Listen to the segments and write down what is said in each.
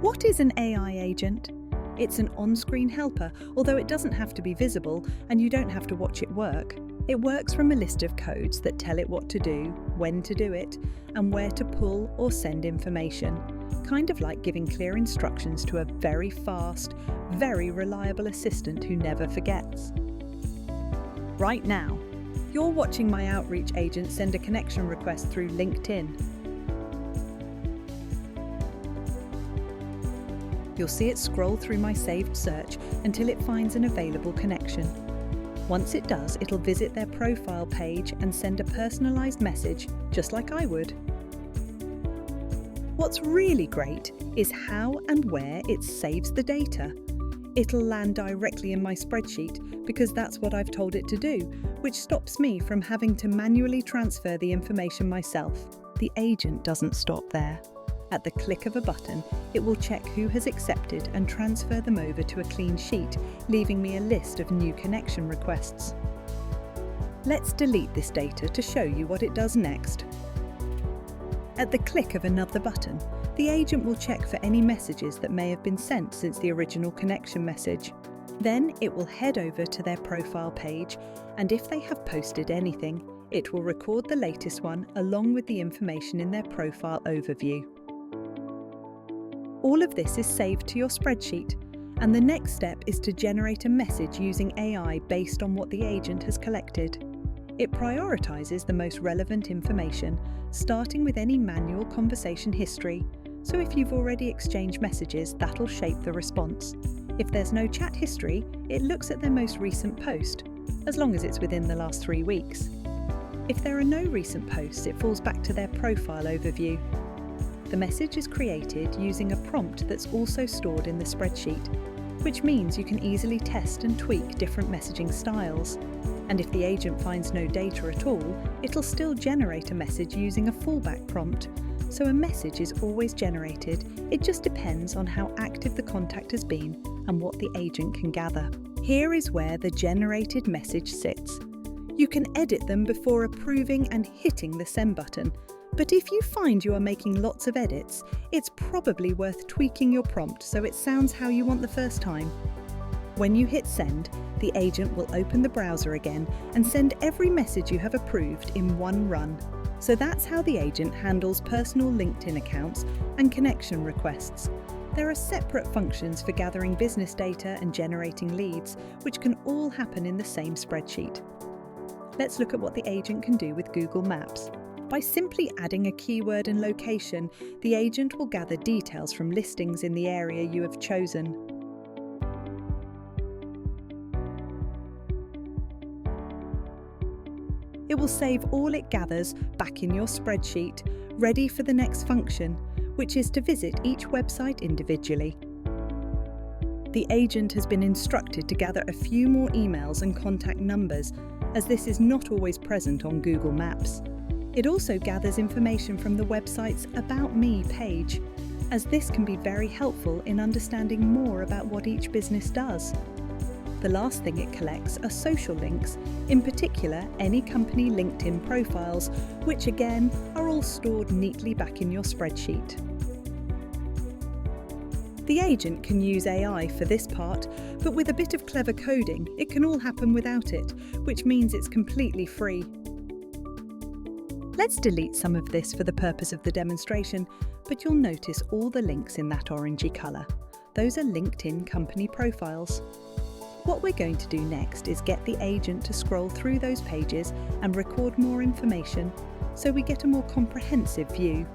What is an AI agent? It's an on-screen helper, although it doesn't have to be visible and you don't have to watch it work. It works from a list of codes that tell it what to do, when to do it, and where to pull or send information. Kind of like giving clear instructions to a very fast, very reliable assistant who never forgets. Right now, you're watching my outreach agent send a connection request through LinkedIn. You'll see it scroll through my saved search until it finds an available connection. Once it does, it'll visit their profile page and send a personalised message, just like I would. What's really great is how and where it saves the data. It'll land directly in my spreadsheet because that's what I've told it to do, which stops me from having to manually transfer the information myself. The agent doesn't stop there. At the click of a button, it will check who has accepted and transfer them over to a clean sheet, leaving me a list of new connection requests. Let's delete this data to show you what it does next. At the click of another button, the agent will check for any messages that may have been sent since the original connection message. Then it will head over to their profile page, and if they have posted anything, it will record the latest one along with the information in their profile overview. All of this is saved to your spreadsheet, and the next step is to generate a message using AI based on what the agent has collected. It prioritizes the most relevant information, starting with any manual conversation history, so if you've already exchanged messages, that'll shape the response. If there's no chat history, it looks at their most recent post, as long as it's within the last 3 weeks. If there are no recent posts, it falls back to their profile overview. The message is created using a prompt that's also stored in the spreadsheet, which means you can easily test and tweak different messaging styles. And if the agent finds no data at all, it'll still generate a message using a fallback prompt. So a message is always generated, it just depends on how active the contact has been and what the agent can gather. Here is where the generated message sits. You can edit them before approving and hitting the send button. But if you find you are making lots of edits, it's probably worth tweaking your prompt so it sounds how you want the first time. When you hit send, the agent will open the browser again and send every message you have approved in one run. So that's how the agent handles personal LinkedIn accounts and connection requests. There are separate functions for gathering business data and generating leads, which can all happen in the same spreadsheet. Let's look at what the agent can do with Google Maps. By simply adding a keyword and location, the agent will gather details from listings in the area you have chosen. It will save all it gathers back in your spreadsheet, ready for the next function, which is to visit each website individually. The agent has been instructed to gather a few more emails and contact numbers, as this is not always present on Google Maps. It also gathers information from the website's About Me page, as this can be very helpful in understanding more about what each business does. The last thing it collects are social links, in particular any company LinkedIn profiles, which again are all stored neatly back in your spreadsheet. The agent can use AI for this part, but with a bit of clever coding, it can all happen without it, which means it's completely free. Let's delete some of this for the purpose of the demonstration, but you'll notice all the links in that orangey colour. Those are LinkedIn company profiles. What we're going to do next is get the agent to scroll through those pages and record more information so we get a more comprehensive view.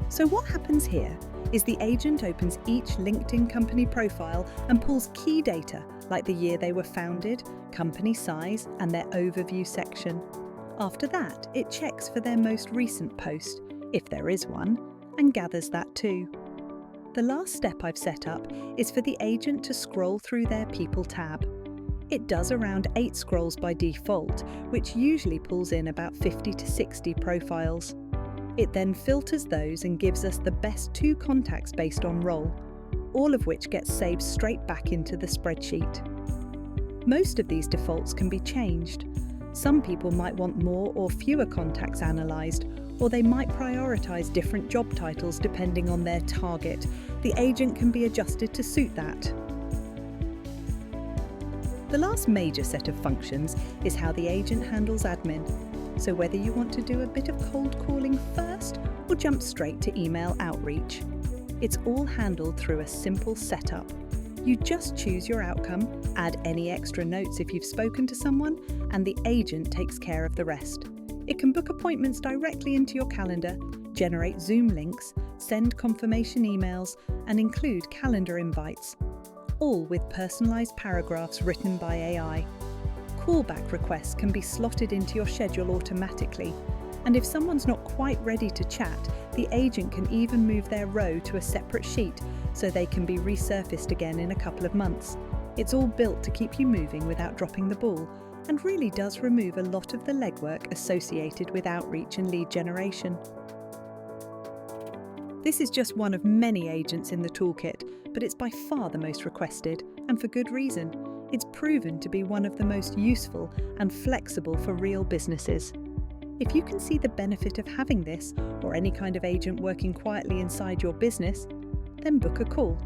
So what happens here is the agent opens each LinkedIn company profile and pulls key data like the year they were founded, company size, and their overview section. After that, it checks for their most recent post, if there is one, and gathers that too. The last step I've set up is for the agent to scroll through their People tab. It does around 8 scrolls by default, which usually pulls in about 50 to 60 profiles. It then filters those and gives us the best 2 contacts based on role, all of which gets saved straight back into the spreadsheet. Most of these defaults can be changed. Some people might want more or fewer contacts analysed, Or they might prioritize different job titles depending on their target. The agent can be adjusted to suit that. The last major set of functions is how the agent handles admin. So whether you want to do a bit of cold calling first or jump straight to email outreach, it's all handled through a simple setup. You just choose your outcome, add any extra notes if you've spoken to someone, and the agent takes care of the rest. It can book appointments directly into your calendar, generate Zoom links, send confirmation emails, and include calendar invites, all with personalized paragraphs written by AI. Callback requests can be slotted into your schedule automatically, and if someone's not quite ready to chat, the agent can even move their row to a separate sheet so they can be resurfaced again in a couple of months. It's all built to keep you moving without dropping the ball, and really does remove a lot of the legwork associated with outreach and lead generation. This is just one of many agents in the toolkit, but it's by far the most requested, and for good reason. It's proven to be one of the most useful and flexible for real businesses. If you can see the benefit of having this, or any kind of agent working quietly inside your business, then book a call.